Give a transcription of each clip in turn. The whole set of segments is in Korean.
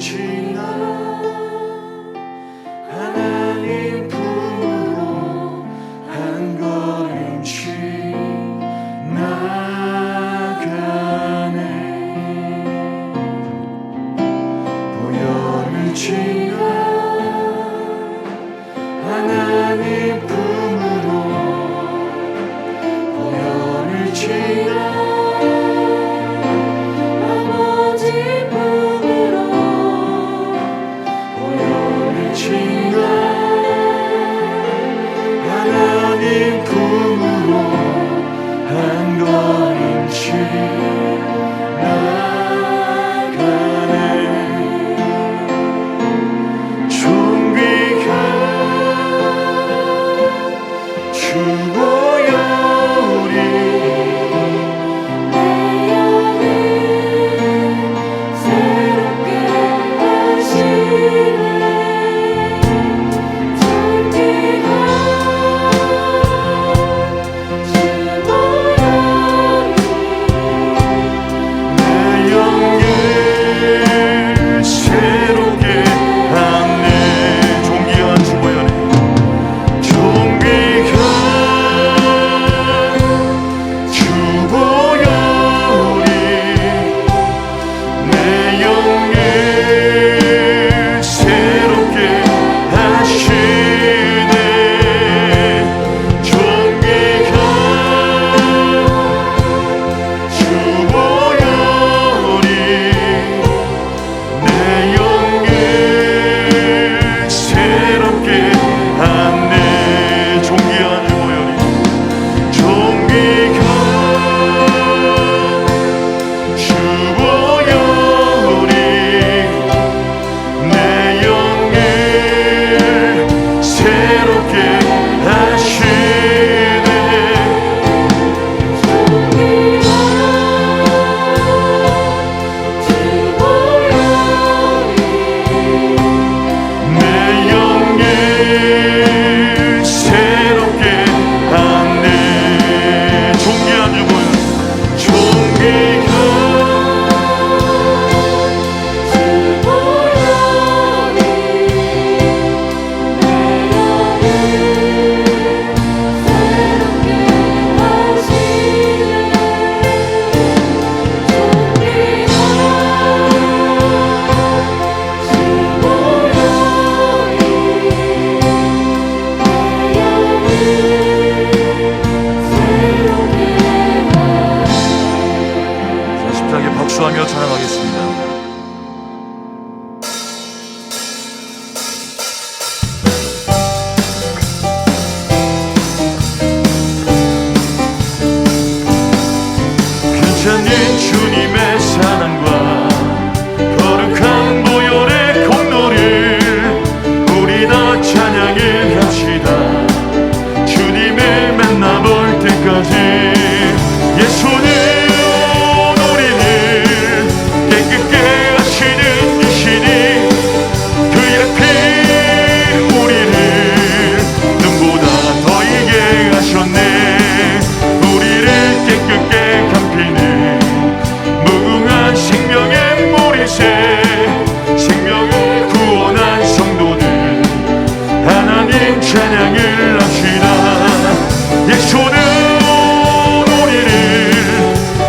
지나 하나님 품으로 한 걸음씩 나가네. 보혈을 지나 하나님 품으로 보혈을 지나 하나님 품으로 한 걸음씩 나가네. 존귀한 주 보혈이 내 영을 새롭게 하시네. 박수하며 찬양하겠습니다. 괜찮은 주님의 사랑과 거룩한 보혈의 공로를 우리 다 찬양을 합시다. 주님을 만나볼 때까지 예수는 찬양을 합시다. 예수는 우리를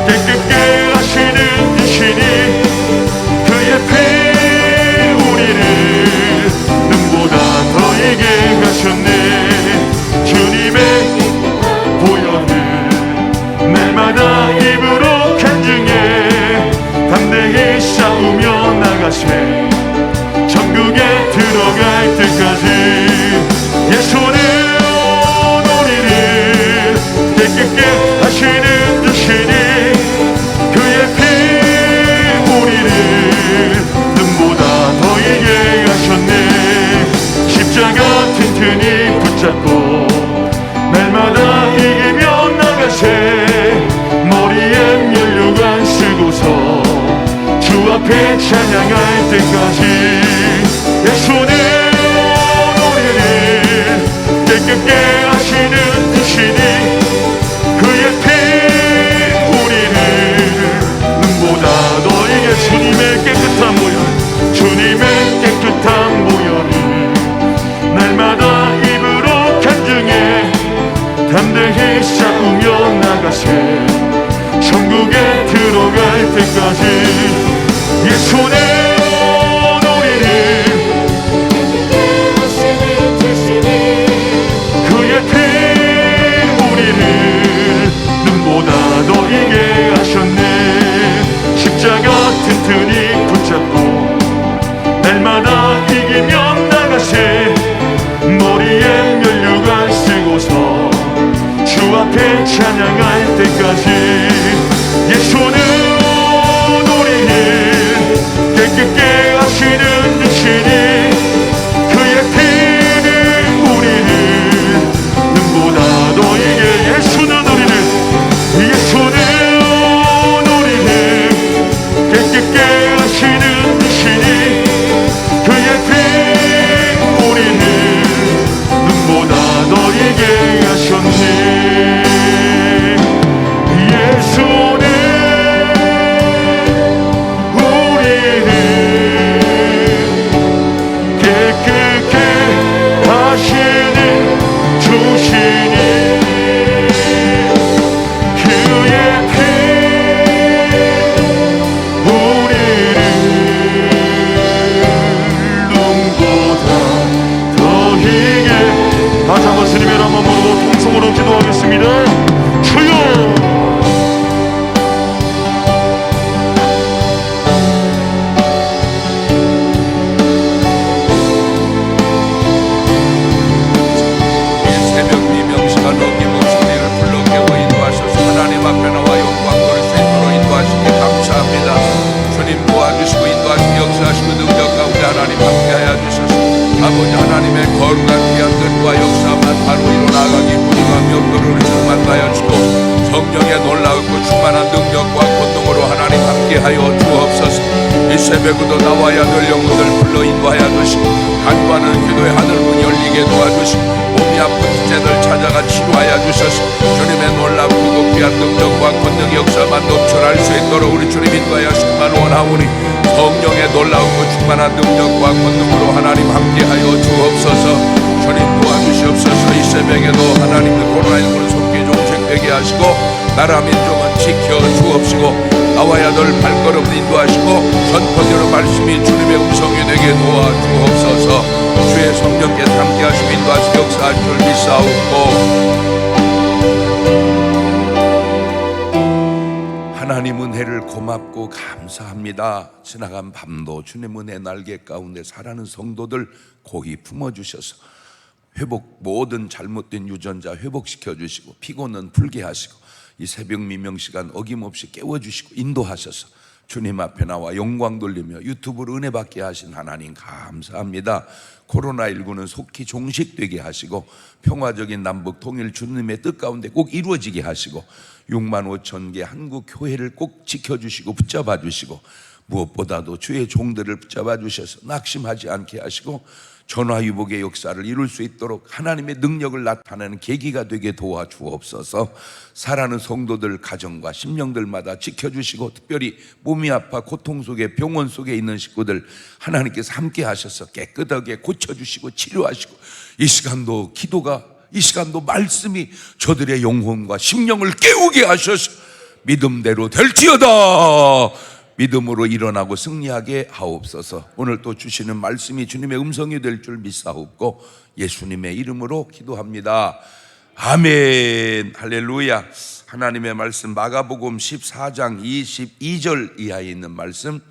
깨끗게 하시는 이시니 그의 피 우리를 눈보다 더하게 하셨네. 주님의 보혈을 날마다 입으로 간증해 담대히 싸우며 나가세. 천국에 들어갈 때까지 예수는 우리를 깨끗게 하시는 주시니 그의 피 우리를 눈보다 더하게 하셨네. 십자가 튼튼히 붙잡고 날마다 이기며 나가세. 머리에 면류관 쓰고서 주 앞에 찬양할 때까지 예수는 깨끗게 하시는 주시니 그의 피 우리를 눈보다 너에게 주님의 깨끗한 보혈 주님 하나님의 깨끗한 보혈을 날마다 입으로 간증해 담대히 싸우며 나가세 천국에 들어갈 때까지 예수의 십자가 튼튼히 붙잡고 날마다 이기며 나가세 머리에 면류관 쓰고서 주 앞에 찬양할 때까지 예수는 우리를 깨끗게 하시는 주시니 그의 피는 우리를 눈보다 더 이게 예수는 깨끗게 하시는 주시니 그의 피 우리는 눈보다 더 이게 하셨네 예수는 우리를 깨끗게 하시는 주시니 다시 한번 주님의 이름으로 통성으로 기도하겠습니다. 주여 이 새벽 미명 시간 어김없이 우리를 불러 깨워 인도하셔서 하나님 앞에 나와 영광 돌릴 수 있도록 인도하시니 감사합니다. 주님 도와주시고 인도하시고 역사하시고 능력 가운데 하나님 함께하여 주셔서 아버지 하나님의 거룩한 귀한 뜻과 역사만 바로 이루어나가기 분주하며 너를 충만하여 주고 성령의 놀라웠고 충만한 능력과 권능으로 하나님 함께하여 주옵소서. 이 새벽에도 나와야 될 영혼들 불러 인도하여 주시고 간구하는 기도의 하늘문 열리게 도와주시고 몸이 아픈 지체들 찾아가 치료하여 주셔서 주님의 놀랍고 귀한 능력과 권능 역사만 넘쳐날 수 있도록 우리 주님 인도하여 주시기만 원하오니 성령의 놀라우고 충만한 능력과 권능으로 하나님 함께하여 주옵소서. 주님 도와주시옵소서. 이 새벽에도 하나님의 코로나19를 속기 종식되게 하시고 나라 민족은 지켜주옵시고 나와야 될 발걸음 인도하시고 선포되는 말씀이 주님의 음성이 되게 도와주옵소서. 주의 성령께서 함께하시고 인도하시고 역사할 줄 믿사옵고 하나님 은혜를 고맙고 감사합니다. 지나간 밤도 주님 은혜 날개 가운데 살아는 성도들 고이 품어주셔서 회복 모든 잘못된 유전자 회복시켜 주시고 피곤은 풀게 하시고 이 새벽 미명 시간 어김없이 깨워주시고 인도하셔서 주님 앞에 나와 영광 돌리며 유튜브로 은혜 받게 하신 하나님 감사합니다. 코로나19는 속히 종식되게 하시고 평화적인 남북 통일 주님의 뜻 가운데 꼭 이루어지게 하시고 6만 5천 개 한국 교회를 꼭 지켜주시고 붙잡아 주시고 무엇보다도 주의 종들을 붙잡아 주셔서 낙심하지 않게 하시고 전화위복의 역사를 이룰 수 있도록 하나님의 능력을 나타내는 계기가 되게 도와주옵소서. 살아는 성도들 가정과 심령들마다 지켜주시고 특별히 몸이 아파 고통 속에 병원 속에 있는 식구들 하나님께서 함께 하셔서 깨끗하게 고쳐주시고 치료하시고 이 시간도 기도가 이 시간도 말씀이 저들의 영혼과 심령을 깨우게 하셔서 믿음대로 될지어다 믿음으로 일어나고 승리하게 하옵소서. 오늘 또 주시는 말씀이 주님의 음성이 될 줄 믿사옵고 예수님의 이름으로 기도합니다. 아멘. 할렐루야. 하나님의 말씀 마가복음 14장 22절 이하에 있는 말씀,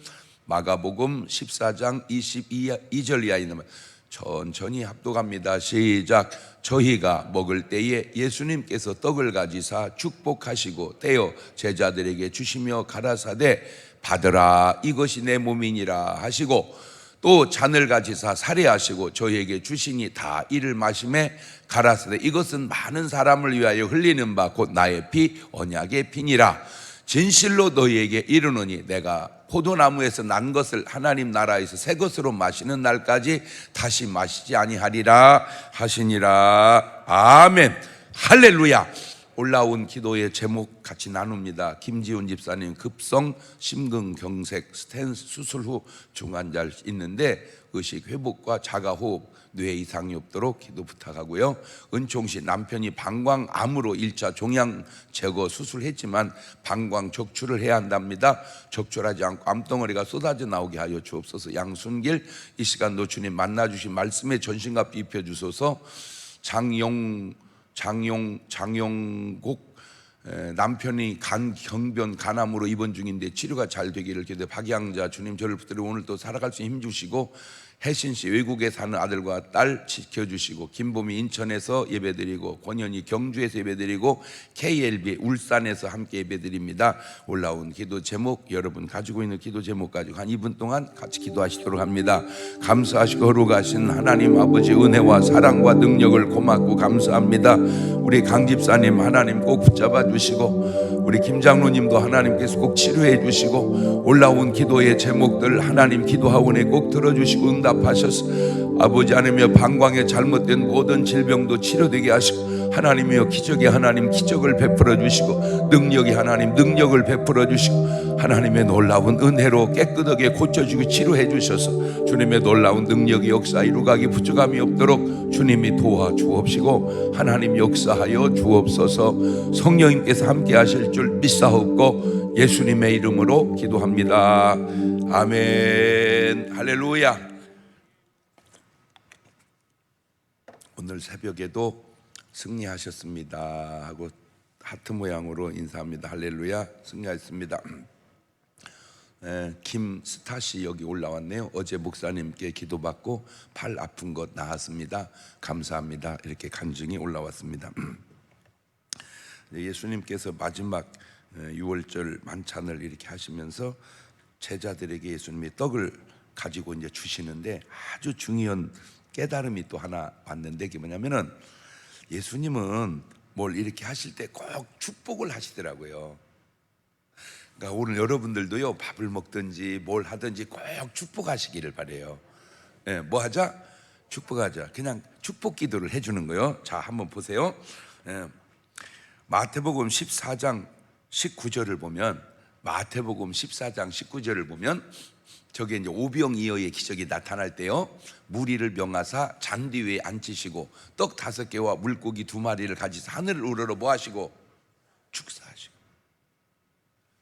마가복음 14장 22절 이하에 있는 말씀 천천히 합독합니다. 시작. 저희가 먹을 때에 예수님께서 떡을 가지사 축복하시고 떼어 제자들에게 주시며 가라사대 받으라 이것이 내 몸이니라 하시고 또 잔을 가지사 살해하시고 저희에게 주시니 다 이를 마심에 가라사대 이것은 많은 사람을 위하여 흘리는 바 곧 나의 피 언약의 피니라. 진실로 너희에게 이르노니 내가 포도나무에서 난 것을 하나님 나라에서 새 것으로 마시는 날까지 다시 마시지 아니하리라 하시니라. 아멘. 할렐루야. 올라온 기도의 제목 같이 나눕니다. 김지훈 집사님 급성 심근경색 스텐스 수술 후 중환자 있는데 의식 회복과 자가호흡 뇌 이상이 없도록 기도 부탁하고요. 은총씨 남편이 방광암으로 1차 종양 제거 수술했지만 방광 적출을 해야 한답니다. 적출하지 않고 암덩어리가 쏟아져 나오게 하여 주옵소서. 양순길 이 시간도 주님 만나주신 말씀에 전신갑주 입혀주소서. 장용곡 남편이 경변 간암으로 입원 중인데 치료가 잘 되기를 기도해. 박양자 주님 저를 붙들어 오늘 또 살아갈 수 힘 주시고. 혜신씨 외국에 사는 아들과 딸 지켜주시고. 김봄이 인천에서 예배드리고 권현이 경주에서 예배드리고 KLB 울산에서 함께 예배드립니다. 올라온 기도 제목 여러분 가지고 있는 기도 제목 가지고 한 2분 동안 같이 기도하시도록 합니다. 감사하시고 거룩하신 하나님 아버지 은혜와 사랑과 능력을 고맙고 감사합니다. 우리 강 집사님 하나님 꼭 붙잡아 주시고 우리 김 장로님도 하나님께서 꼭 치료해 주시고 올라온 기도의 제목들 하나님 기도하원에 꼭 들어주시고 응답하셔서 아버지 하나님이여 방광에 잘못된 모든 질병도 치료되게 하시고 하나님이여 기적의 하나님 기적을 베풀어 주시고 능력의 하나님 능력을 베풀어 주시고 하나님의 놀라운 은혜로 깨끗하게 고쳐주고 치료해 주셔서 주님의 놀라운 능력의 역사 이루가기 부족함이 없도록 주님이 도와주옵시고 하나님 역사하여 주옵소서. 성령님께서 함께 하실 줄 믿사옵고 예수님의 이름으로 기도합니다. 아멘. 할렐루야. 오늘 새벽에도 승리하셨습니다 하고 하트 모양으로 인사합니다. 할렐루야. 승리하셨습니다. 김스타씨 여기 올라왔네요. 어제 목사님께 기도받고 팔 아픈 것 나았습니다. 감사합니다. 이렇게 간증이 올라왔습니다. 예수님께서 마지막 6월절 만찬을 이렇게 하시면서 제자들에게 예수님이 떡을 가지고 이제 주시는데 아주 중요한 깨달음이 또 하나 왔는데 그게 뭐냐면은 예수님은 뭘 이렇게 하실 때 꼭 축복을 하시더라고요. 그러니까 오늘 여러분들도요 밥을 먹든지 뭘 하든지 꼭 축복하시기를 바래요. 뭐 하자? 축복하자. 그냥 축복 기도를 해주는 거예요. 자 한번 보세요. 마태복음 14장 19절을 보면 마태복음 14장 19절을 보면 저게 이제 오병이어의 기적이 나타날 때요 무리를 명하사 잔디 위에 앉히시고 떡 5개와 물고기 2마리를 가지고 하늘을 우러러 뭐 하시고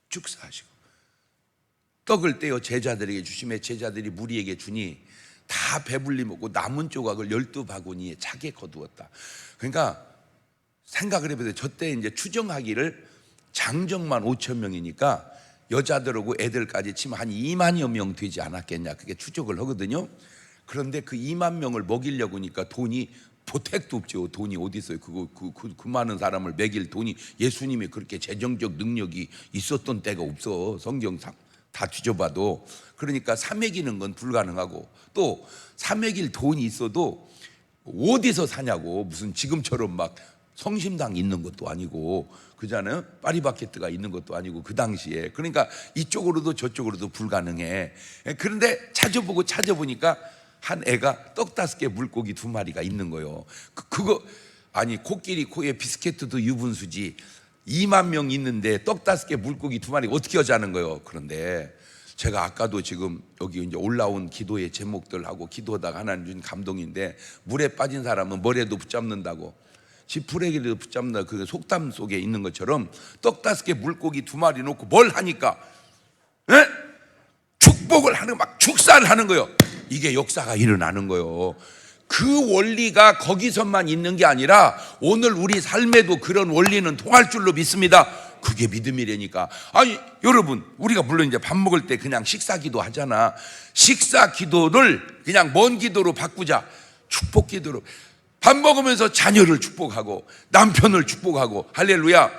축사하시고 떡을 떼어 제자들에게 주시며 제자들이 무리에게 주니 다 배불리 먹고 남은 조각을 12바구니에 차게 거두었다. 그러니까 생각을 해보세요. 저때 이제 추정하기를 장정만 5천 명이니까 여자들하고 애들까지 치면 한 2만여 명 되지 않았겠냐 그게 추적을 하거든요. 그런데 그 2만 명을 먹이려고 하니까 돈이 보택도 없죠. 돈이 어디 있어요? 그 많은 사람을 먹일 돈이 예수님이 그렇게 재정적 능력이 있었던 때가 없어. 성경상 다 뒤져봐도. 그러니까 사 먹이는 건 불가능하고 또 사 먹일 돈이 있어도 어디서 사냐고. 무슨 지금처럼 막 성심당 있는 것도 아니고 그잖아요. 파리바게뜨가 있는 것도 아니고 그 당시에. 그러니까 이쪽으로도 저쪽으로도 불가능해. 그런데 찾아보니까 한 애가 떡 5개 물고기 2마리가 있는 거예요. 그거 아니 코끼리 코에 비스케트도 유분수지 2만 명 있는데 떡 5개 물고기 2마리 어떻게 하자는 거예요. 그런데 제가 아까도 지금 여기 이제 올라온 기도의 제목들하고 기도하다가 하나님 준 감동인데 물에 빠진 사람은 머리에도 붙잡는다고 지푸레기를 붙잡는다. 그 속담 속에 있는 것처럼 떡 5개 물고기 2마리 놓고 뭘 하니까 축복을 하는 막 축사를 하는 거예요. 이게 역사가 일어나는 거예요. 그 원리가 거기서만 있는 게 아니라 오늘 우리 삶에도 그런 원리는 통할 줄로 믿습니다. 그게 믿음이라니까. 아니 여러분 우리가 물론 이제 밥 먹을 때 그냥 식사 기도 하잖아. 식사 기도를 그냥 먼 기도로 바꾸자. 축복 기도로. 밥 먹으면서 자녀를 축복하고 남편을 축복하고 할렐루야.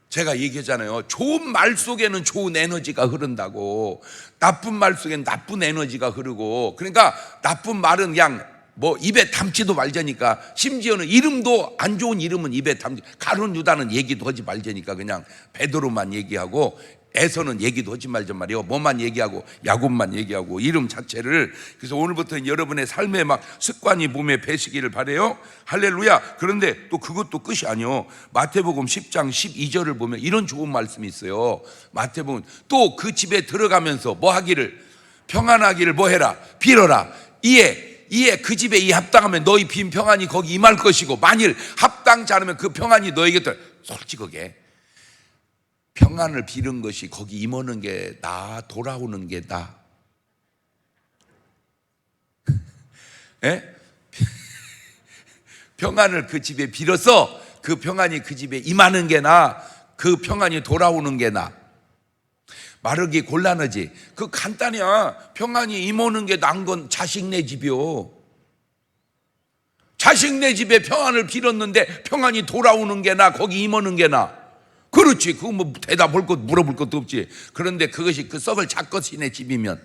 제가 얘기했잖아요. 좋은 말 속에는 좋은 에너지가 흐른다고. 나쁜 말 속에는 나쁜 에너지가 흐르고. 그러니까 나쁜 말은 그냥 뭐 입에 담지도 말자니까. 심지어는 이름도 안 좋은 이름은 입에 담지. 가룟 유다는 얘기도 하지 말자니까 그냥 베드로만 얘기하고 에서는 얘기도 하지 말자 말이요. 뭐만 얘기하고 야곱만 얘기하고 이름 자체를. 그래서 오늘부터 여러분의 삶에 막 습관이 몸에 배시기를 바래요. 할렐루야. 그런데 또 그것도 끝이 아니요. 마태복음 10장 12절을 보면 이런 좋은 말씀이 있어요. 마태복음 또 그 집에 들어가면서 뭐 하기를, 평안하기를 뭐 해라, 빌어라. 이에 그 집에 이 합당하면 너희 빈 평안이 거기 임할 것이고 만일 합당치 않으면 그 평안이 너에게 솔직하게 평안을 빌은 것이 거기 임하는 게 나, 돌아오는 게 나. 예? 평안을 그 집에 빌어서 그 평안이 그 집에 임하는 게 나, 그 평안이 돌아오는 게 나. 말하기 곤란하지. 그 간단이야. 평안이 임오는 게 난 건 자식 내 집이요. 자식 내 집에 평안을 빌었는데 평안이 돌아오는 게 나, 거기 임오는 게 나. 그렇지. 그거 뭐 대답할 것, 물어볼 것도 없지. 그런데 그것이 그 썩을 작것이네 집이면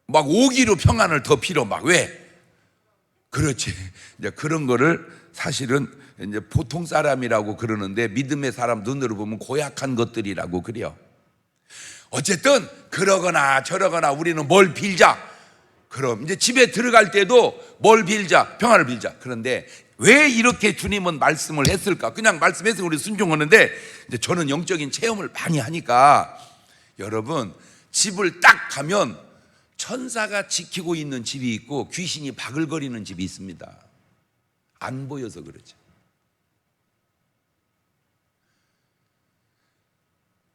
막 오기로 평안을 더 빌어. 막 왜? 그렇지. 이제 그런 거를 사실은 이제 보통 사람이라고 그러는데 믿음의 사람 눈으로 보면 고약한 것들이라고 그래요. 어쨌든 그러거나 저러거나 우리는 뭘 빌자. 그럼 이제 집에 들어갈 때도 뭘 빌자, 평안을 빌자. 그런데 왜 이렇게 주님은 말씀을 했을까? 그냥 말씀해서 우리 순종하는데 이제 저는 영적인 체험을 많이 하니까 여러분 집을 딱 가면 천사가 지키고 있는 집이 있고 귀신이 바글거리는 집이 있습니다. 안 보여서 그렇죠.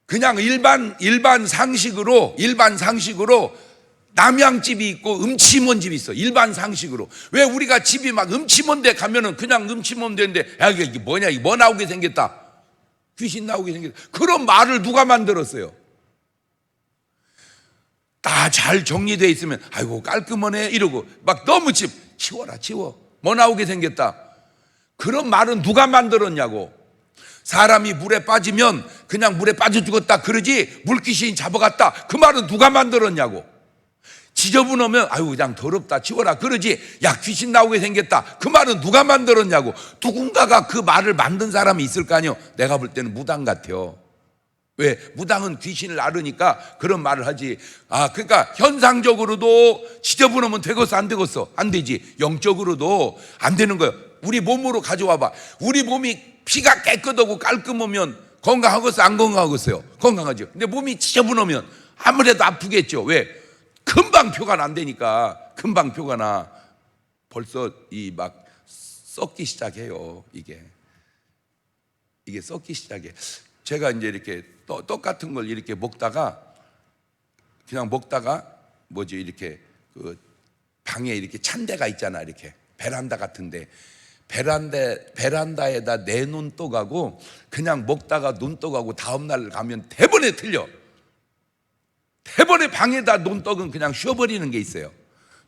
그냥 일반 상식으로 남양집이 있고 음침한 집이 있어. 일반 상식으로. 왜 우리가 집이 막 음침한 데 가면은 그냥 음침한 데인데 야 이게 뭐냐, 이게 뭐 나오게 생겼다, 귀신 나오게 생겼다, 그런 말을 누가 만들었어요? 다 잘 정리되어 있으면 아이고 깔끔하네 이러고 막 너무 치워라 치워, 뭐 나오게 생겼다. 그런 말은 누가 만들었냐고. 사람이 물에 빠지면 그냥 물에 빠져 죽었다 그러지 물귀신이 잡아갔다 그 말은 누가 만들었냐고. 지저분하면 아유 그냥 더럽다 치워라 그러지 야 귀신 나오게 생겼다 그 말은 누가 만들었냐고. 누군가가 그 말을 만든 사람이 있을 거 아니요. 내가 볼 때는 무당 같아요. 왜? 무당은 귀신을 앓으니까 그런 말을 하지. 그러니까 현상적으로도 지저분하면 되겠어 안 되겠어? 안 되지. 영적으로도 안 되는 거예요. 우리 몸으로 가져와 봐. 우리 몸이 피가 깨끗하고 깔끔하면 건강하겠어 안 건강하겠어요? 건강하죠. 근데 몸이 지저분하면 아무래도 아프겠죠. 왜? 금방 표가 안 되니까. 금방 표가 나. 벌써 이 막 썩기 시작해요. 이게 썩기 시작해. 제가 이제 이렇게 떡 같은 걸 이렇게 먹다가 이렇게 그 방에 이렇게 찬 데가 있잖아. 이렇게 베란다 같은데 베란다에다 내놓은 떡하고 그냥 먹다가 논 떡하고 다음날 가면 대번에 틀려. 대번에 방에다 놓은 떡은 그냥 쉬어버리는 게 있어요.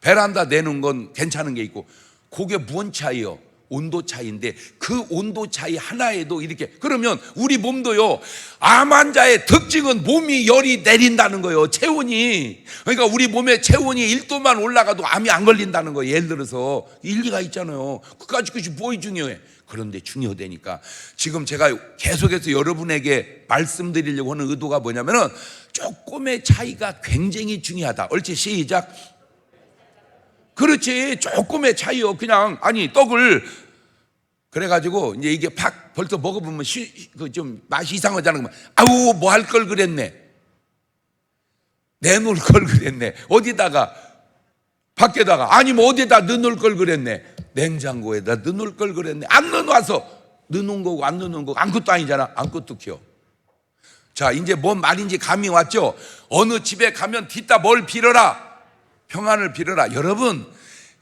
베란다 내놓은 건 괜찮은 게 있고. 그게 무언 차이요? 온도 차이인데 그 온도 차이 하나에도 이렇게. 그러면 우리 몸도요, 암 환자의 특징은 몸이 열이 내린다는 거예요. 체온이. 그러니까 우리 몸의 체온이 1도만 올라가도 암이 안 걸린다는 거예요. 예를 들어서 일리가 있잖아요. 그까짓 것이 뭐이 중요해? 그런데 중요하다니까. 지금 제가 계속해서 여러분에게 말씀드리려고 하는 의도가 뭐냐면은 조금의 차이가 굉장히 중요하다. 옳지? 시작. 그렇지. 조금의 차이요. 그냥 떡을 그래가지고 이제 이게 벌써 먹어보면 좀 맛이 이상하잖아. 그러면 아우 뭐 할 걸 그랬네. 내놓을 걸 그랬네. 어디다가? 밖에다가. 아니면 어디다 넣어놓을 걸 그랬네. 냉장고에다 넣어놓을 걸 그랬네. 안 넣어놔서 넣어놓은 거고 안 넣어놓은 거고 아무것도 아니잖아. 아무것도 키워. 자, 이제 뭔 말인지 감이 왔죠? 어느 집에 가면 뒷다 뭘 빌어라? 평안을 빌어라. 여러분,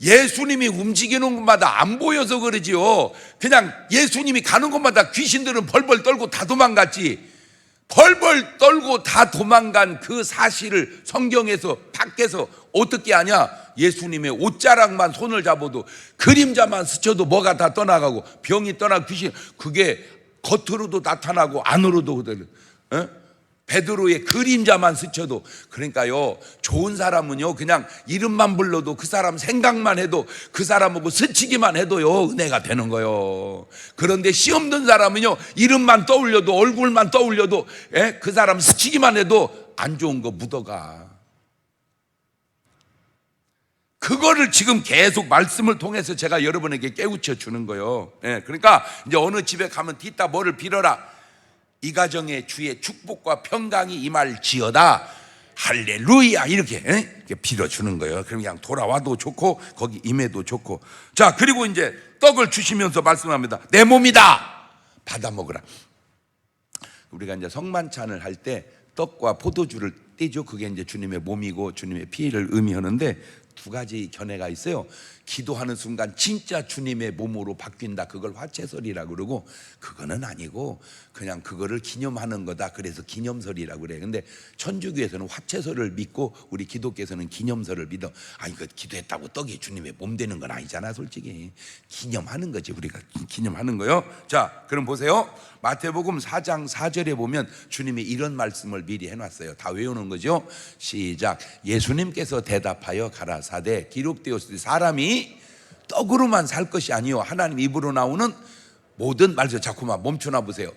예수님이 움직이는 곳마다 안 보여서 그러지요. 그냥 예수님이 가는 곳마다 귀신들은 벌벌 떨고 다 도망갔지. 벌벌 떨고 다 도망간 그 사실을 성경에서 밖에서 어떻게 아냐? 예수님의 옷자락만 손을 잡아도 그림자만 스쳐도 뭐가 다 떠나가고 병이 떠나고 귀신, 그게 겉으로도 나타나고 안으로도. 베드로의 그림자만 스쳐도, 그러니까요, 좋은 사람은요 그냥 이름만 불러도, 그 사람 생각만 해도, 그 사람하고 스치기만 해도요 은혜가 되는 거예요. 그런데 씨 없는 사람은요 이름만 떠올려도, 얼굴만 떠올려도, 그 사람 스치기만 해도 안 좋은 거 묻어가. 그거를 지금 계속 말씀을 통해서 제가 여러분에게 깨우쳐 주는 거예요. 그러니까 이제 어느 집에 가면 뒷다 뭐를 빌어라. 이 가정의 주의 축복과 평강이 임할지어다. 할렐루야. 이렇게 빌어주는 거예요. 그럼 그냥 돌아와도 좋고 거기 임해도 좋고. 자, 그리고 이제 떡을 주시면서 말씀합니다. 내 몸이다. 받아 먹으라. 우리가 이제 성만찬을 할 때 떡과 포도주를 떼죠. 그게 이제 주님의 몸이고 주님의 피를 의미하는데, 두 가지 견해가 있어요. 기도하는 순간 진짜 주님의 몸으로 바뀐다, 그걸 화채설이라고 그러고, 그거는 아니고 그냥 그거를 기념하는 거다, 그래서 기념설이라고 그래. 근데 천주교에서는 화채설을 믿고 우리 기독교에서는 기념설을 믿어. 아니, 그 기도했다고 떡이 주님의 몸 되는 건 아니잖아. 솔직히 기념하는 거지, 우리가 기념하는 거요. 자, 그럼 보세요. 마태복음 4장 4절에 보면 주님이 이런 말씀을 미리 해놨어요. 다 외우는 거죠. 시작. 예수님께서 대답하여 가라사대 기록되었으니 사람이 떡으로만 살 것이 아니요 하나님 입으로 나오는 모든 말씀. 자꾸만 멈춰나 보세요.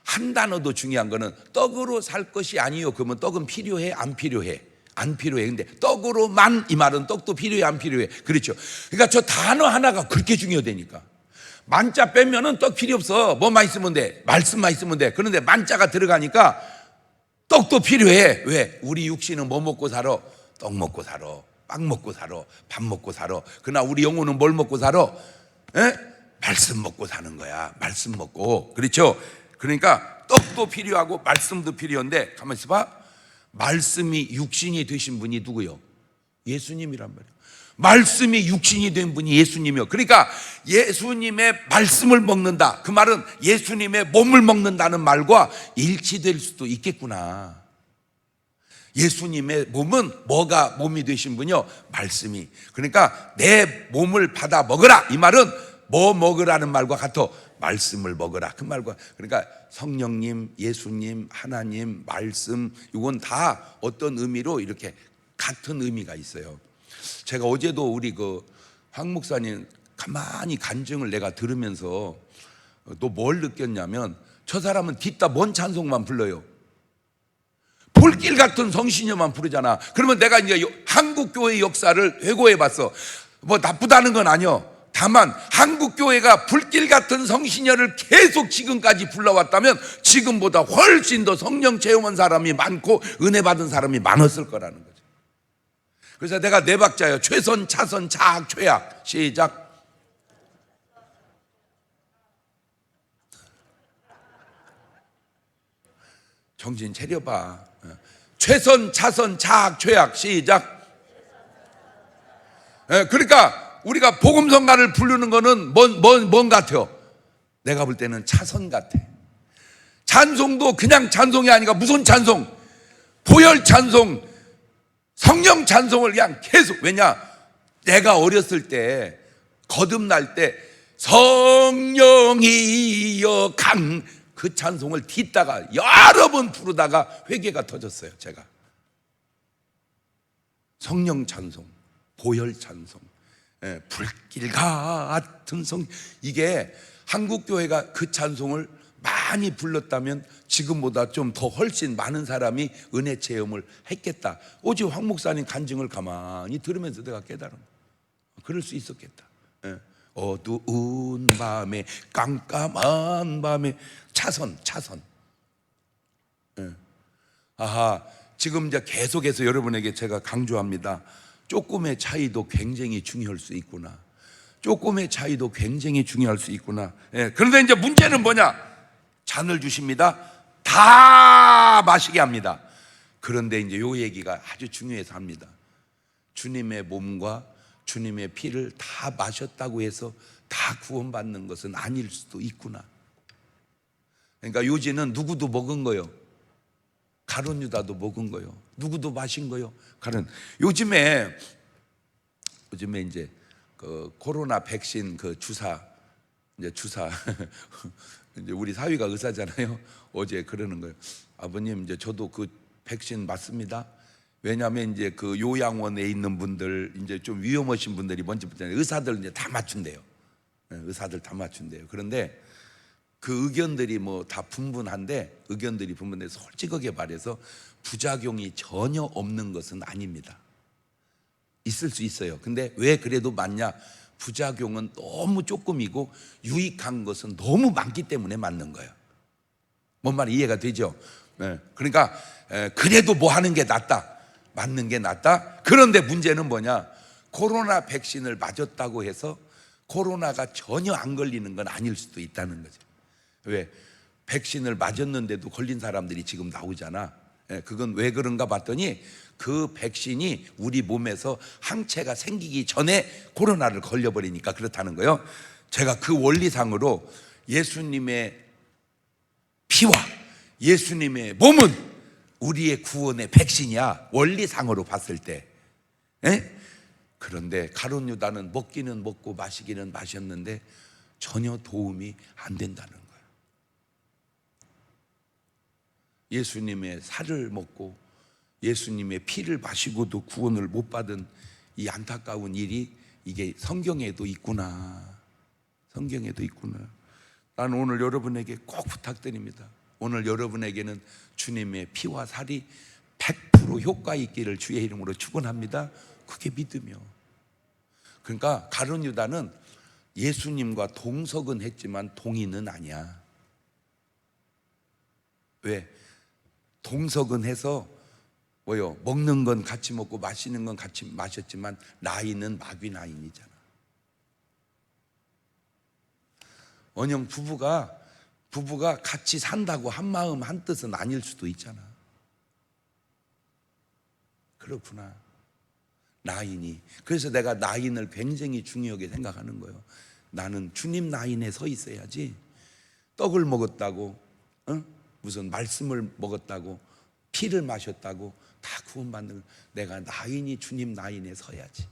한 단어도 중요한 거는 떡으로 살 것이 아니요. 그러면 떡은 필요해, 안 필요해? 안 필요해. 근데 떡으로만, 이 말은 떡도 필요해, 안 필요해? 그렇죠. 그러니까 저 단어 하나가 그렇게 중요하다니까. 만자 빼면은 떡 필요 없어. 뭐만 있으면 돼? 말씀만 있으면 돼. 그런데 만자가 들어가니까 떡도 필요해. 왜? 우리 육신은 뭐 먹고 살아? 떡 먹고 살아. 빵 먹고 살아. 밥 먹고 살아. 그러나 우리 영혼은 뭘 먹고 살아? 말씀 먹고 사는 거야. 말씀 먹고. 그렇죠? 그러니까 떡도 필요하고 말씀도 필요한데, 가만히 있어봐. 말씀이 육신이 되신 분이 누구요? 예수님이란 말이야. 말씀이 육신이 된 분이 예수님이요. 그러니까 예수님의 말씀을 먹는다, 그 말은 예수님의 몸을 먹는다는 말과 일치될 수도 있겠구나. 예수님의 몸은 뭐가 몸이 되신 분이요? 말씀이. 그러니까 내 몸을 받아 먹으라, 이 말은 뭐 먹으라는 말과 같아. 말씀을 먹으라, 그 말과. 그러니까 성령님, 예수님, 하나님, 말씀, 이건 다 어떤 의미로 이렇게 같은 의미가 있어요. 제가 어제도 우리 황 목사님 가만히 간증을 내가 들으면서 또 뭘 느꼈냐면, 저 사람은 뒷다 뭔 찬송만 불러요. 불길 같은 성신여만 부르잖아. 그러면 내가 이제 한국 교회 역사를 회고해 봤어. 뭐 나쁘다는 건 아니요. 다만 한국 교회가 불길 같은 성신여를 계속 지금까지 불러왔다면 지금보다 훨씬 더 성령 체험한 사람이 많고 은혜 받은 사람이 많았을 거라는 거죠. 그래서 내가 네 박자예요. 최선, 차선, 차악, 최악. 시작. 정신 차려봐. 최선, 차선, 차악, 최악. 시작. 그러니까 우리가 복음성가를 부르는 거는 뭔 같아요? 내가 볼 때는 차선 같아. 찬송도 그냥 찬송이 아니라 무슨 찬송? 보혈 찬송, 성령 찬송을 그냥 계속. 왜냐? 내가 어렸을 때 거듭날 때 성령이여 강, 그 찬송을 딛다가 여러 번 부르다가 회개가 터졌어요. 제가 성령 찬송, 보혈 찬송, 불길 같은 성, 이게 한국 교회가 그 찬송을 많이 불렀다면 지금보다 좀 더 훨씬 많은 사람이 은혜 체험을 했겠다. 오직 황 목사님 간증을 가만히 들으면서 내가 깨달은, 그럴 수 있었겠다. 어두운 밤에, 깜깜한 밤에, 차선. 아하, 지금 이제 계속해서 여러분에게 제가 강조합니다. 조금의 차이도 굉장히 중요할 수 있구나. 조금의 차이도 굉장히 중요할 수 있구나. 그런데 이제 문제는 뭐냐? 잔을 주십니다. 다 마시게 합니다. 그런데 이제 요 얘기가 아주 중요해서 합니다. 주님의 몸과 주님의 피를 다 마셨다고 해서 다 구원받는 것은 아닐 수도 있구나. 그러니까 요지는 누구도 먹은 거요. 가룟 유다도 먹은 거요. 누구도 마신 거요. 요즘에 이제 그 코로나 백신 그 주사 이제 우리 사위가 의사잖아요. 어제 그러는 거예요. 아버님 이제 저도 그 백신 맞습니다. 왜냐하면 이제 그 요양원에 있는 분들 이제 좀 위험하신 분들이 먼저부터 의사들 이제 다 맞춘대요. 의사들 다 맞춘대요. 그런데 그 의견들이 뭐 다 분분한데 의견들이 분분해서 솔직하게 말해서 부작용이 전혀 없는 것은 아닙니다. 있을 수 있어요. 근데 왜 그래도 맞냐? 부작용은 너무 조금이고 유익한 것은 너무 많기 때문에 맞는 거예요. 뭔 말이 이해가 되죠? 그러니까 그래도 뭐 하는 게 낫다, 맞는 게 낫다. 그런데 문제는 뭐냐? 코로나 백신을 맞았다고 해서 코로나가 전혀 안 걸리는 건 아닐 수도 있다는 거죠. 왜? 백신을 맞았는데도 걸린 사람들이 지금 나오잖아. 그건 왜 그런가 봤더니 그 백신이 우리 몸에서 항체가 생기기 전에 코로나를 걸려버리니까 그렇다는 거예요. 제가 그 원리상으로 예수님의 피와 예수님의 몸은 우리의 구원의 백신이야, 원리상으로 봤을 때. 그런데 가룟 유다는 먹기는 먹고 마시기는 마셨는데 전혀 도움이 안 된다는 거예요. 예수님의 살을 먹고 예수님의 피를 마시고도 구원을 못 받은 이 안타까운 일이 이게 성경에도 있구나. 성경에도 있구나. 나는 오늘 여러분에게 꼭 부탁드립니다. 오늘 여러분에게는 주님의 피와 살이 100% 효과 있기를 주의 이름으로 축원합니다. 그게 믿으며. 그러니까 가룟 유다는 예수님과 동석은 했지만 동의는 아니야. 왜? 동석은 해서 뭐요? 먹는 건 같이 먹고 마시는 건 같이 마셨지만 나이는 마귀 나이잖아. 원형 부부가 같이 산다고 한 마음 한 뜻은 아닐 수도 있잖아. 그렇구나. 나인이. 그래서 내가 나인을 굉장히 중요하게 생각하는 거예요. 나는 주님 나인에 서 있어야지. 떡을 먹었다고, 무슨 말씀을 먹었다고, 피를 마셨다고 다 구원받는, 내가 나인이 주님 나인에 서야지.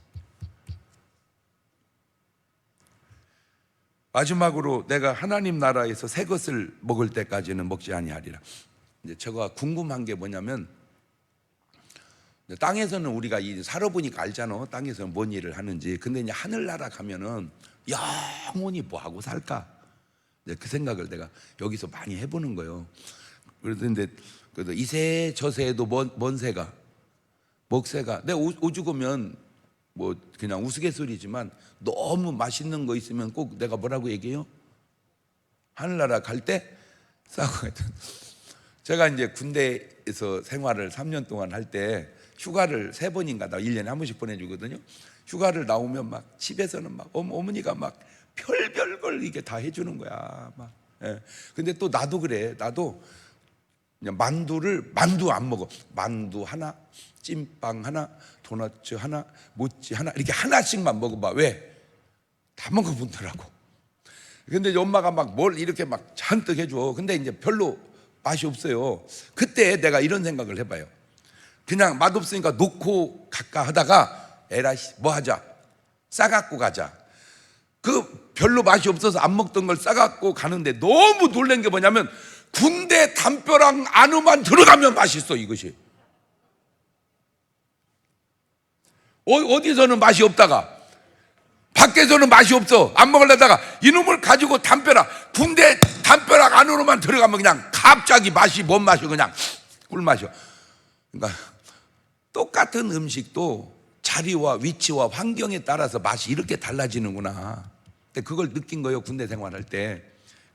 마지막으로 내가 하나님 나라에서 새 것을 먹을 때까지는 먹지 아니하리라. 이제 제가 궁금한 게 뭐냐면, 땅에서는 우리가 살아보니까 알잖아. 땅에서는 뭔 일을 하는지. 근데 이제 하늘나라 가면은 영원히 뭐 하고 살까? 그 생각을 내가 여기서 많이 해보는 거예요. 그런데 이새 저새에도 뭔 새가, 먹새가. 내가 오죽하면 뭐 그냥 우스갯소리지만 너무 맛있는 거 있으면 꼭 내가 뭐라고 얘기해요? 하늘나라 갈 때 싸고 가자. 제가 이제 군대에서 생활을 3년 동안 할 때 휴가를 3번인가 나 1년에 한 번씩 보내주거든요. 휴가를 나오면 막 집에서는 막 어머니가 막 별별 걸 이게 다 해주는 거야. 막. 근데 또 나도 그래. 나도 그냥 만두 안 먹어. 만두 하나, 찐빵 하나, 도넛 하나, 모찌 하나 이렇게 하나씩만 먹어봐. 왜? 다 먹어본다라고. 근데 엄마가 막 뭘 이렇게 막 잔뜩 해줘. 근데 이제 별로 맛이 없어요. 그때 내가 이런 생각을 해봐요. 그냥 맛없으니까 놓고 갈까 하다가 에라이 뭐 하자, 싸갖고 가자. 그 별로 맛이 없어서 안 먹던 걸 싸갖고 가는데 너무 놀란 게 뭐냐면 군대 담벼락 안으로만 들어가면 맛있어. 이것이 어디서는 맛이 없다가 밖에서는 맛이 없어. 안 먹으려다가 이놈을 가지고 군대 담벼락 안으로만 들어가면 그냥 갑자기 맛이 뭔 맛이 그냥 꿀맛이야. 그러니까 똑같은 음식도 자리와 위치와 환경에 따라서 맛이 이렇게 달라지는구나. 근데 그걸 느낀 거예요, 군대 생활할 때.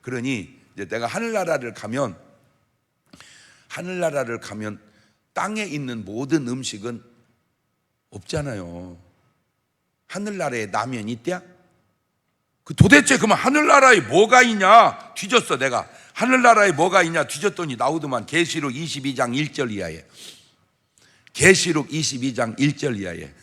그러니 이제 내가 하늘나라를 가면 땅에 있는 모든 음식은 없잖아요. 하늘나라에 라면 있대야? 도대체 그러면 하늘나라에 뭐가 있냐? 뒤졌어. 내가 하늘나라에 뭐가 있냐 뒤졌더니 나오더만 계시록 22장 1절 이하에. 계시록 22장 1절 이하에.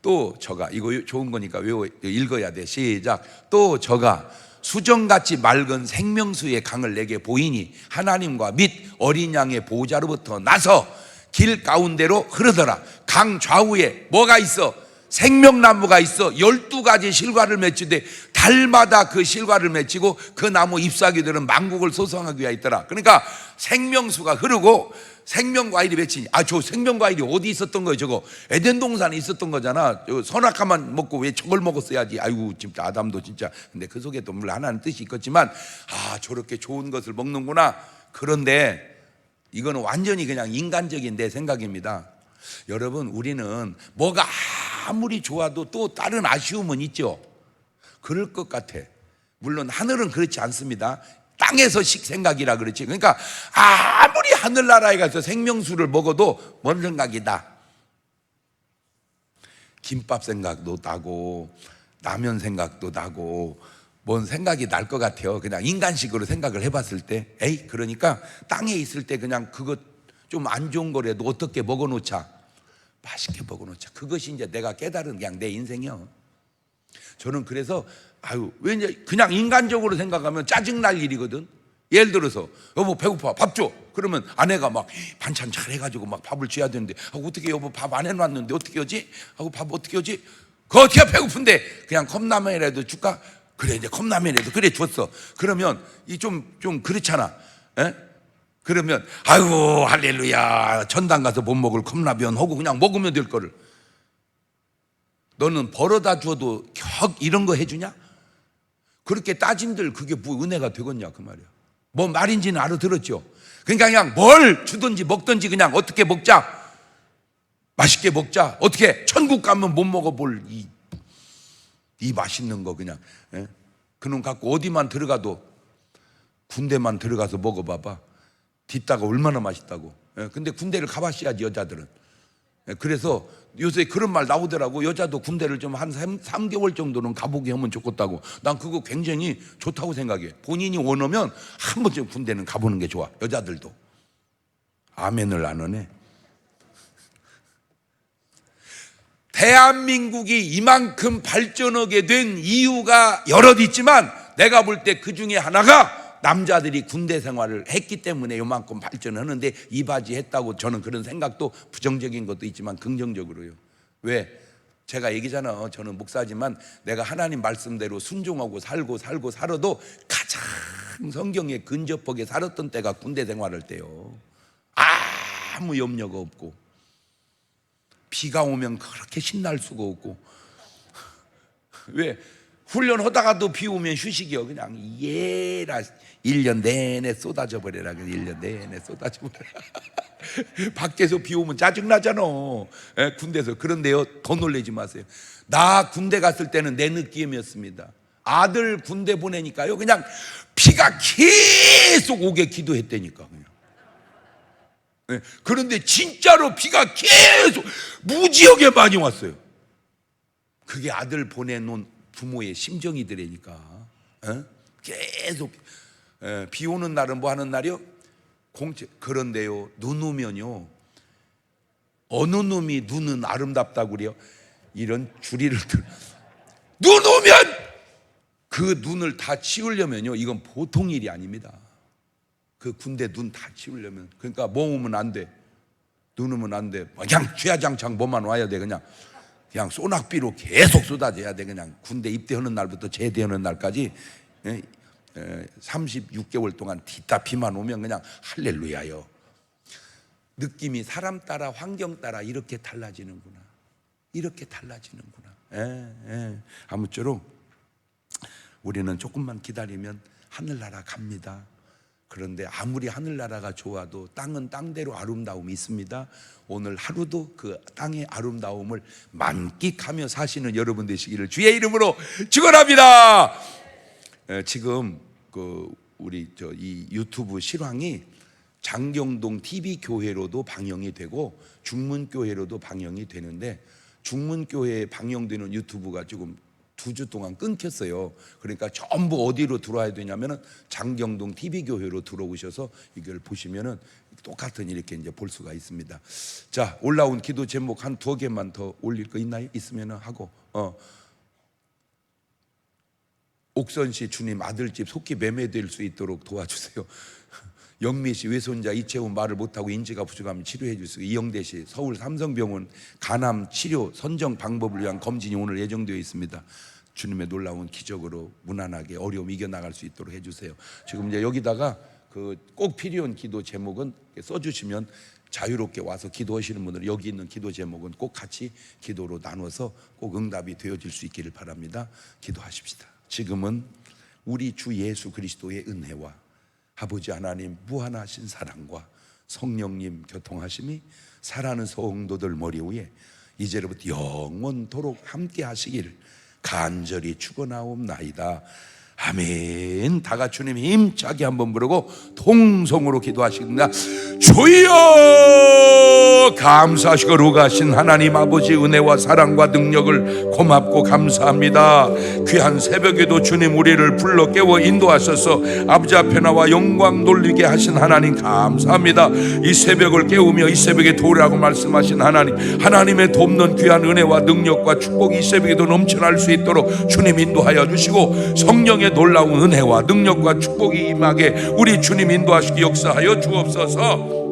또 저가, 이거 좋은 거니까 읽어야 돼. 시작. 또 저가 수정같이 맑은 생명수의 강을 내게 보이니 하나님과 및 어린 양의 보호자로부터 나서 길 가운데로 흐르더라. 강 좌우에 뭐가 있어? 생명나무가 있어 12가지 실과를 맺히되 달마다 그 실과를 맺히고 그 나무 잎사귀들은 만국을 소성하기 위하여 있더라. 그러니까 생명수가 흐르고 생명과일이 맺히니, 저 생명과일이 어디 있었던 거예요? 저거 에덴 동산에 있었던 거잖아. 선악과만 먹고 왜 저걸 먹었어야지. 아이고 진짜 아담도 진짜. 근데 그 속에도 물론 하나는 뜻이 있겠지만 저렇게 좋은 것을 먹는구나. 그런데 이거는 완전히 그냥 인간적인 내 생각입니다. 여러분, 우리는 뭐가 아무리 좋아도 또 다른 아쉬움은 있죠. 그럴 것 같아. 물론 하늘은 그렇지 않습니다. 땅에서식 생각이라 그렇지. 그러니까 아무리 하늘나라에 가서 생명수를 먹어도 뭔 생각이다? 김밥 생각도 나고 라면 생각도 나고 뭔 생각이 날 것 같아요. 그냥 인간식으로 생각을 해봤을 때, 그러니까 땅에 있을 때 그냥 그것 좀 안 좋은 거라도 어떻게 먹어놓자, 맛있게 먹어놓자. 그것이 이제 내가 깨달은 그냥 내 인생이요. 저는 그래서 왠지 그냥 인간적으로 생각하면 짜증날 일이거든. 예를 들어서 여보 배고파, 밥 줘. 그러면 아내가 막 반찬 잘해가지고 막 밥을 줘야 되는데 어떻게 여보 밥 안 해놨는데 어떻게 하지? 하고 밥 어떻게 하지? 그 어떻게 배고픈데 그냥 컵라면이라도 줄까? 그래 이제 컵라면이라도 그래 줬어. 그러면 이 좀 그렇잖아. 그러면 아이고 할렐루야 전당 가서 못 먹을 컵라면 하고 그냥 먹으면 될 거를 너는 벌어다 줘도 격 이런 거 해주냐? 그렇게 따진들 그게 뭐 은혜가 되겠냐 그 말이야. 뭐 말인지는 알아들었죠. 그러니까 그냥 뭘 주든지 먹든지 그냥 어떻게 먹자, 맛있게 먹자. 어떻게 천국 가면 못 먹어볼 이 맛있는 거 그냥 그놈 갖고 어디만 들어가도 군대만 들어가서 먹어봐봐. 뒷다가 얼마나 맛있다고. 근데 군대를 가봤어야지 여자들은. 그래서 요새 그런 말 나오더라고. 여자도 군대를 좀 한 3개월 정도는 가보게 하면 좋겠다고. 난 그거 굉장히 좋다고 생각해. 본인이 원하면 한 번쯤 군대는 가보는 게 좋아. 여자들도. 아멘을 안 하네. 대한민국이 이만큼 발전하게 된 이유가 여럿 있지만 내가 볼 때 그 중에 하나가 남자들이 군대 생활을 했기 때문에 요만큼 발전하는데 이바지했다고 저는 그런 생각도 부정적인 것도 있지만 긍정적으로요. 왜? 제가 얘기잖아. 저는 목사지만 내가 하나님 말씀대로 순종하고 살고 살아도 가장 성경에 근접하게 살았던 때가 군대 생활할 때요. 아무 염려가 없고 비가 오면 그렇게 신날 수가 없고 왜? 훈련하다가도 비 오면 휴식이요. 그냥 예라 1년 내내 쏟아져 버려라. 1년 내내 쏟아져 버려라. 밖에서 비 오면 짜증나잖아. 군대에서. 그런데요 더 놀라지 마세요. 나 군대 갔을 때는 내 느낌이었습니다. 아들 군대 보내니까요 그냥 비가 계속 오게 기도했다니까 그냥. 그런데 진짜로 비가 계속 무지하게 많이 왔어요. 그게 아들 보내놓은 부모의 심정이더라니까. 계속 비 오는 날은 뭐 하는 날이요? 그런데요 눈 오면요 어느 놈이 눈은 아름답다고 그래요? 이런 주리를 눈 오면 그 눈을 다 치우려면요 이건 보통 일이 아닙니다. 그 군대 눈 다 치우려면. 그러니까 뭐 오면 안 돼. 눈 오면 안 돼. 그냥 주야장창 뭐만 와야 돼. 그냥 소낙비로 계속 쏟아져야 돼. 그냥 군대 입대하는 날부터 제대하는 날까지 36개월 동안 뒤따 비만 오면 그냥 할렐루야요. 느낌이 사람 따라 환경 따라 이렇게 달라지는구나. 이렇게 달라지는구나. 아무쪼록 우리는 조금만 기다리면 하늘나라 갑니다. 그런데 아무리 하늘나라가 좋아도 땅은 땅대로 아름다움이 있습니다. 오늘 하루도 그 땅의 아름다움을 만끽하며 사시는 여러분 되시기를 주의 이름으로 축원합니다. 지금 우리 이 유튜브 실황이 장경동 TV 교회로도 방영이 되고 중문교회로도 방영이 되는데 중문교회에 방영되는 유튜브가 지금 2주 동안 끊겼어요. 그러니까 전부 어디로 들어와야 되냐면은 장경동 TV 교회로 들어오셔서 이걸 보시면은 똑같은 이렇게 이제 볼 수가 있습니다. 자, 올라온 기도 제목 한 2개만 더 올릴 거 있나요? 있으면은 하고 옥선 씨 주님 아들집 속기 매매될 수 있도록 도와주세요. 영미씨 외손자 이채훈 말을 못하고 인지가 부족하면 치료해 주시고, 이영대씨 서울 삼성병원 간암 치료 선정 방법을 위한 검진이 오늘 예정되어 있습니다. 주님의 놀라운 기적으로 무난하게 어려움 이겨나갈 수 있도록 해주세요. 지금 이제 여기다가 그 꼭 필요한 기도 제목은 써주시면 자유롭게 와서 기도하시는 분들은 여기 있는 기도 제목은 꼭 같이 기도로 나눠서 꼭 응답이 되어질 수 있기를 바랍니다. 기도하십시다. 지금은 우리 주 예수 그리스도의 은혜와 아버지 하나님 무한하신 사랑과 성령님 교통하심이 사랑하는 성도들 머리 위에 이제로부터 영원토록 함께 하시기를 간절히 축원하옵나이다. 아멘. 다 같이 주님 힘차게 한번 부르고 통성으로 기도하십니다. 주여, 감사하시고 거룩하신 하나님 아버지 은혜와 사랑과 능력을 고맙고 감사합니다. 귀한 새벽에도 주님 우리를 불러 깨워 인도하셔서 아버지 앞에 나와 영광 돌리게 하신 하나님 감사합니다. 이 새벽을 깨우며 이 새벽에 도우라고 말씀하신 하나님, 하나님의 돕는 귀한 은혜와 능력과 축복이 이 새벽에도 넘쳐날 수 있도록 주님 인도하여 주시고, 성령의 놀라운 은혜와 능력과 축복이 임하게 우리 주님 인도하시기 역사하여 주옵소서.